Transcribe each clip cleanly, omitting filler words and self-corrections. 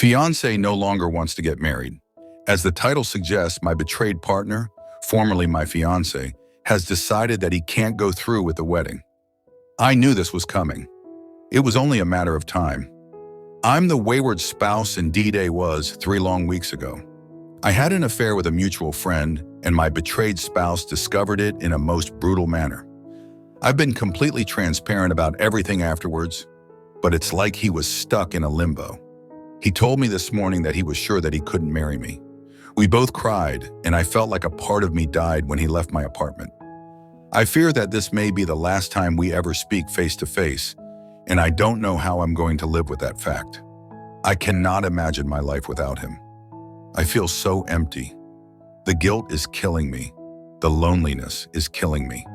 Fiancé no longer wants to get married. As the title suggests, my betrayed partner, formerly my fiancé, has decided that he can't go through with the wedding. I knew this was coming. It was only a matter of time. I'm the wayward spouse and D-Day was 3 long weeks ago. I had an affair with a mutual friend, and my betrayed spouse discovered it in a most brutal manner. I've been completely transparent about everything afterwards, but it's like he was stuck in a limbo. He told me this morning that he was sure that he couldn't marry me. We both cried, and I felt like a part of me died when he left my apartment. I fear that this may be the last time we ever speak face to face, and I don't know how I'm going to live with that fact. I cannot imagine my life without him. I feel so empty. The guilt is killing me. The loneliness is killing me.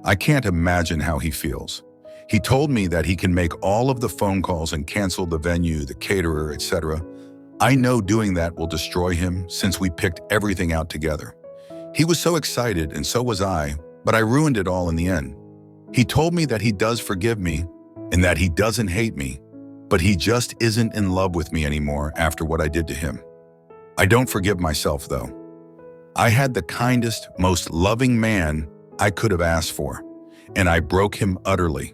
I can't imagine how he feels. He told me that he can make all of the phone calls and cancel the venue, the caterer, etc. I know doing that will destroy him since we picked everything out together. He was so excited and so was I, but I ruined it all in the end. He told me that he does forgive me and that he doesn't hate me, but he just isn't in love with me anymore after what I did to him. I don't forgive myself though. I had the kindest, most loving man I could have asked for, and I broke him utterly.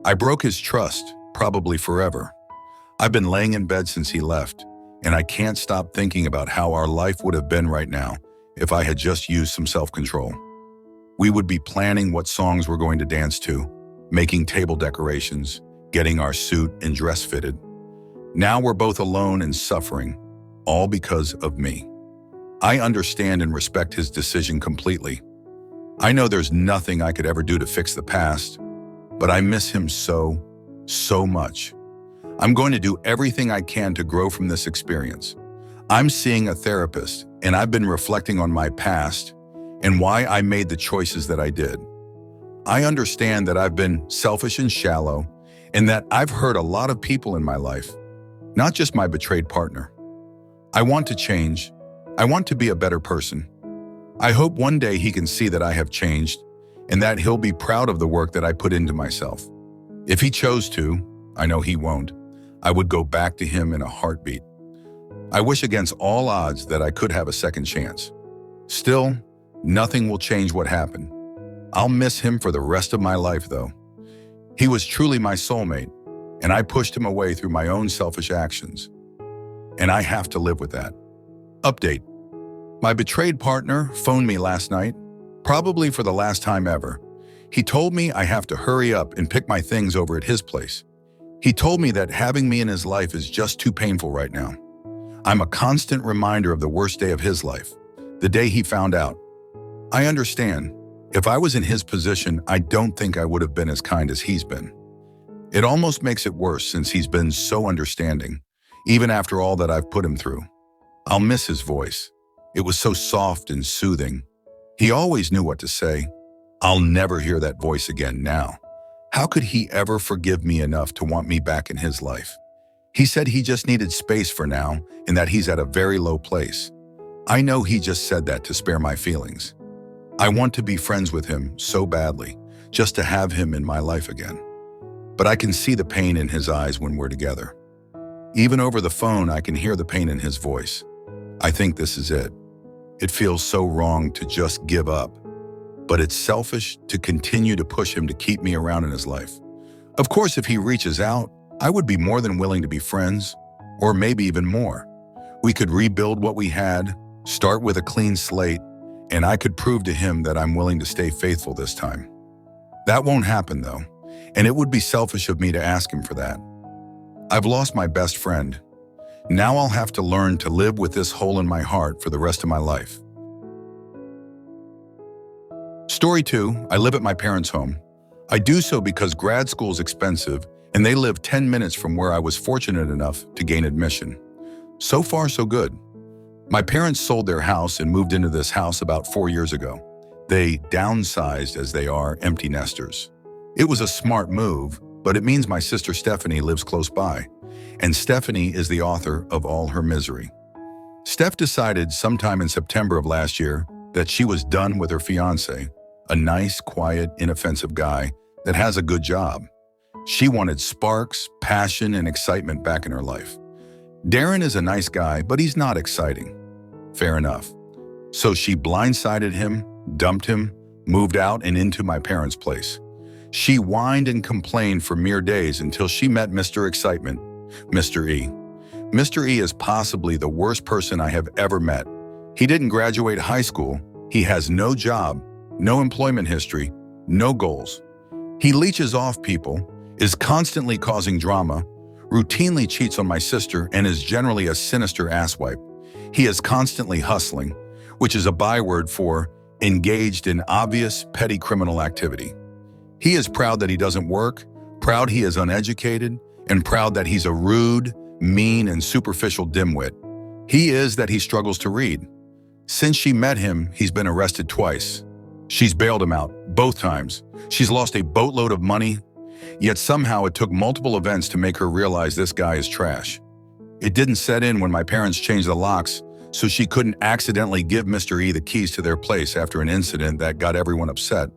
I broke his trust, probably forever. I've been laying in bed since he left, and I can't stop thinking about how our life would have been right now if I had just used some self-control. We would be planning what songs we're going to dance to, making table decorations, getting our suit and dress fitted. Now we're both alone and suffering, all because of me. I understand and respect his decision completely. I know there's nothing I could ever do to fix the past, but I miss him so much. I'm going to do everything I can to grow from this experience. I'm seeing a therapist, and I've been reflecting on my past and why I made the choices that I did. I understand that I've been selfish and shallow, and that I've hurt a lot of people in my life, not just my betrayed partner. I want to change. I want to be a better person. I hope one day he can see that I have changed and that he'll be proud of the work that I put into myself. If he chose to, I know he won't, I would go back to him in a heartbeat. I wish against all odds that I could have a second chance. Still, nothing will change what happened. I'll miss him for the rest of my life, though. He was truly my soulmate, and I pushed him away through my own selfish actions. And I have to live with that. Update. My betrayed partner phoned me last night, probably for the last time ever. He told me I have to hurry up and pick my things over at his place. He told me that having me in his life is just too painful right now. I'm a constant reminder of the worst day of his life, the day he found out. I understand. If I was in his position, I don't think I would have been as kind as he's been. It almost makes it worse since he's been so understanding, even after all that I've put him through. I'll miss his voice. It was so soft and soothing. He always knew what to say. I'll never hear that voice again now. How could he ever forgive me enough to want me back in his life? He said he just needed space for now and that he's at a very low place. I know he just said that to spare my feelings. I want to be friends with him so badly, just to have him in my life again. But I can see the pain in his eyes when we're together. Even over the phone, I can hear the pain in his voice. I think this is it. It feels so wrong to just give up, but it's selfish to continue to push him to keep me around in his life. Of course, if he reaches out, I would be more than willing to be friends, or maybe even more. We could rebuild what we had, start with a clean slate, and I could prove to him that I'm willing to stay faithful this time. That won't happen though, and it would be selfish of me to ask him for that. I've lost my best friend. Now I'll have to learn to live with this hole in my heart for the rest of my life. Story 2, I live at my parents' home. I do so because grad school is expensive and they live 10 minutes from where I was fortunate enough to gain admission. So far, so good. My parents sold their house and moved into this house about 4 years ago. They downsized as they are empty nesters. It was a smart move, but it means my sister Stephanie lives close by, and Stephanie is the author of all her misery. Steph decided sometime in September of last year that she was done with her fiancé, a nice, quiet, inoffensive guy that has a good job. She wanted sparks, passion, and excitement back in her life. Darren is a nice guy, but he's not exciting. Fair enough. So she blindsided him, dumped him, moved out and into my parents' place. She whined and complained for mere days until she met Mr. Excitement, Mr. E. Mr. E is possibly the worst person I have ever met. He didn't graduate high school, he has no job, no employment history, no goals. He leeches off people, is constantly causing drama, routinely cheats on my sister, and is generally a sinister asswipe. He is constantly hustling, which is a byword for engaged in obvious, petty criminal activity. He is proud that he doesn't work, proud he is uneducated, and proud that he's a rude, mean, and superficial dimwit. He is that he struggles to read. Since she met him, he's been arrested twice. She's bailed him out, both times. She's lost a boatload of money, yet somehow it took multiple events to make her realize this guy is trash. It didn't set in when my parents changed the locks, so she couldn't accidentally give Mr. E the keys to their place after an incident that got everyone upset.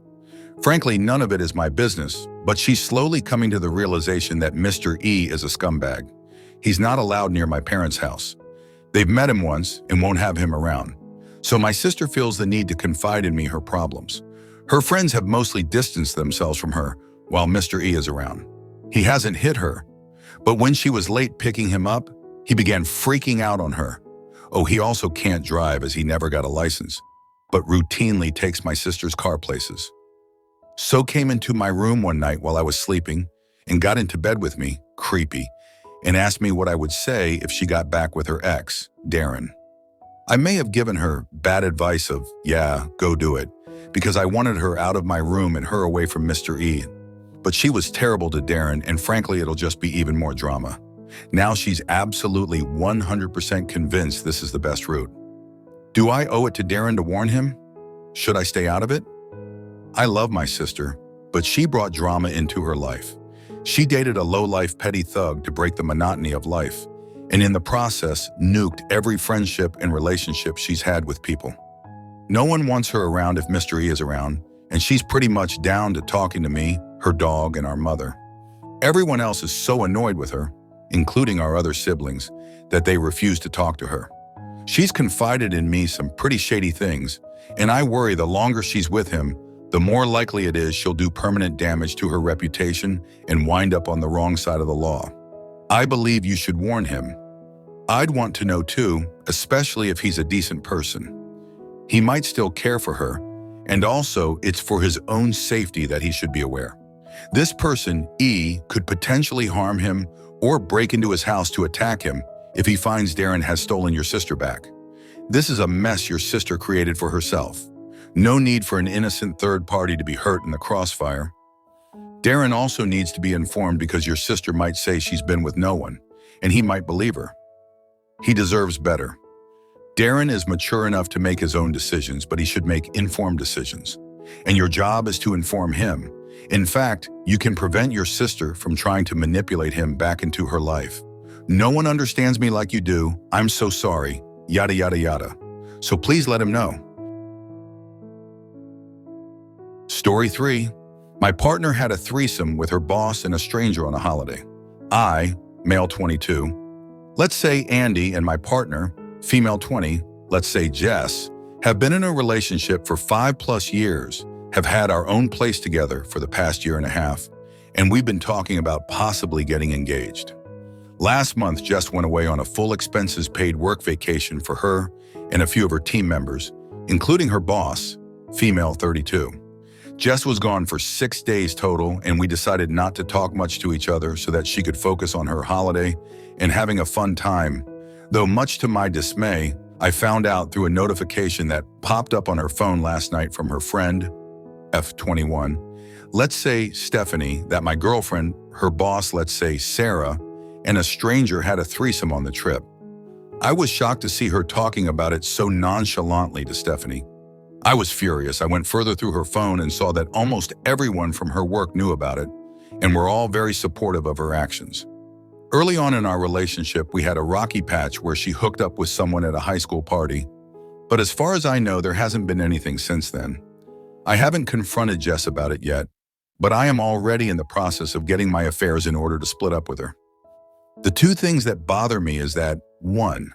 Frankly, none of it is my business, but she's slowly coming to the realization that Mr. E is a scumbag. He's not allowed near my parents' house. They've met him once and won't have him around. So my sister feels the need to confide in me her problems. Her friends have mostly distanced themselves from her while Mr. E is around. He hasn't hit her, but when she was late picking him up, he began freaking out on her. Oh, he also can't drive as he never got a license, but routinely takes my sister's car places. So came into my room one night while I was sleeping and got into bed with me, creepy, and asked me what I would say if she got back with her ex, Darren. I may have given her bad advice of, yeah, go do it, because I wanted her out of my room and her away from Mr. E. But she was terrible to Darren, and frankly, it'll just be even more drama. Now she's absolutely 100% convinced this is the best route. Do I owe it to Darren to warn him? Should I stay out of it? I love my sister, but she brought drama into her life. She dated a low-life petty thug to break the monotony of life, and in the process, nuked every friendship and relationship she's had with people. No one wants her around if Mr. E is around, and she's pretty much down to talking to me, her dog, and our mother. Everyone else is so annoyed with her, including our other siblings, that they refuse to talk to her. She's confided in me some pretty shady things, and I worry the longer she's with him, the more likely it is she'll do permanent damage to her reputation and wind up on the wrong side of the law. I believe you should warn him. I'd want to know too, especially if he's a decent person. He might still care for her, and also it's for his own safety that he should be aware. This person, E, could potentially harm him or break into his house to attack him if he finds Darren has stolen your sister back. This is a mess your sister created for herself. No need for an innocent third party to be hurt in the crossfire. Darren also needs to be informed because your sister might say she's been with no one, and he might believe her. He deserves better. Darren is mature enough to make his own decisions, but he should make informed decisions. And your job is to inform him. In fact, you can prevent your sister from trying to manipulate him back into her life. No one understands me like you do. I'm so sorry. Yada, yada, yada. So please let him know. Story 3. My partner had a threesome with her boss and a stranger on a holiday. I, male 22, let's say Andy, and my partner, female 20, let's say Jess, have been in a relationship for 5+ years, have had our own place together for the past year and a half, and we've been talking about possibly getting engaged. Last month, Jess went away on a full expenses paid work vacation for her and a few of her team members, including her boss, female 32. Jess was gone for 6 days total, and we decided not to talk much to each other so that she could focus on her holiday and having a fun time. Though much to my dismay, I found out through a notification that popped up on her phone last night from her friend, F21, let's say Stephanie, that my girlfriend, her boss, let's say Sarah, and a stranger had a threesome on the trip. I was shocked to see her talking about it so nonchalantly to Stephanie. I was furious. I went further through her phone and saw that almost everyone from her work knew about it, and were all very supportive of her actions. Early on in our relationship, we had a rocky patch where she hooked up with someone at a high school party, but as far as I know, there hasn't been anything since then. I haven't confronted Jess about it yet, but I am already in the process of getting my affairs in order to split up with her. The two things that bother me is that, 1,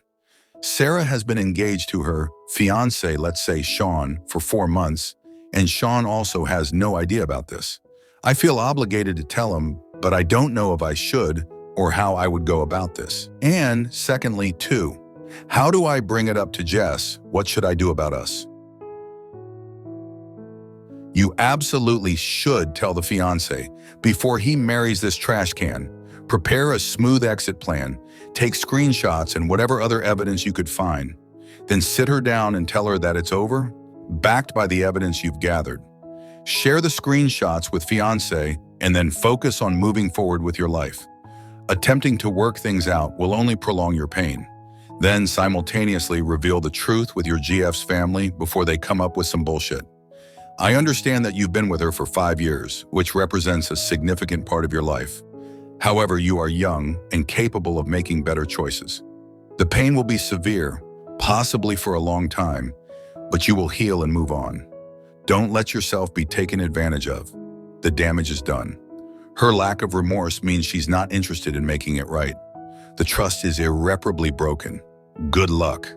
Sarah has been engaged to her fiancé, let's say Sean, for 4 months, and Sean also has no idea about this. I feel obligated to tell him, but I don't know if I should or how I would go about this. And secondly, 2, how do I bring it up to Jess? What should I do about us? You absolutely should tell the fiancé before he marries this trash can. Prepare a smooth exit plan, take screenshots and whatever other evidence you could find. Then sit her down and tell her that it's over, backed by the evidence you've gathered. Share the screenshots with fiancé and then focus on moving forward with your life. Attempting to work things out will only prolong your pain. Then simultaneously reveal the truth with your GF's family before they come up with some bullshit. I understand that you've been with her for 5 years, which represents a significant part of your life. However, you are young and capable of making better choices. The pain will be severe, possibly for a long time, but you will heal and move on. Don't let yourself be taken advantage of. The damage is done. Her lack of remorse means she's not interested in making it right. The trust is irreparably broken. Good luck.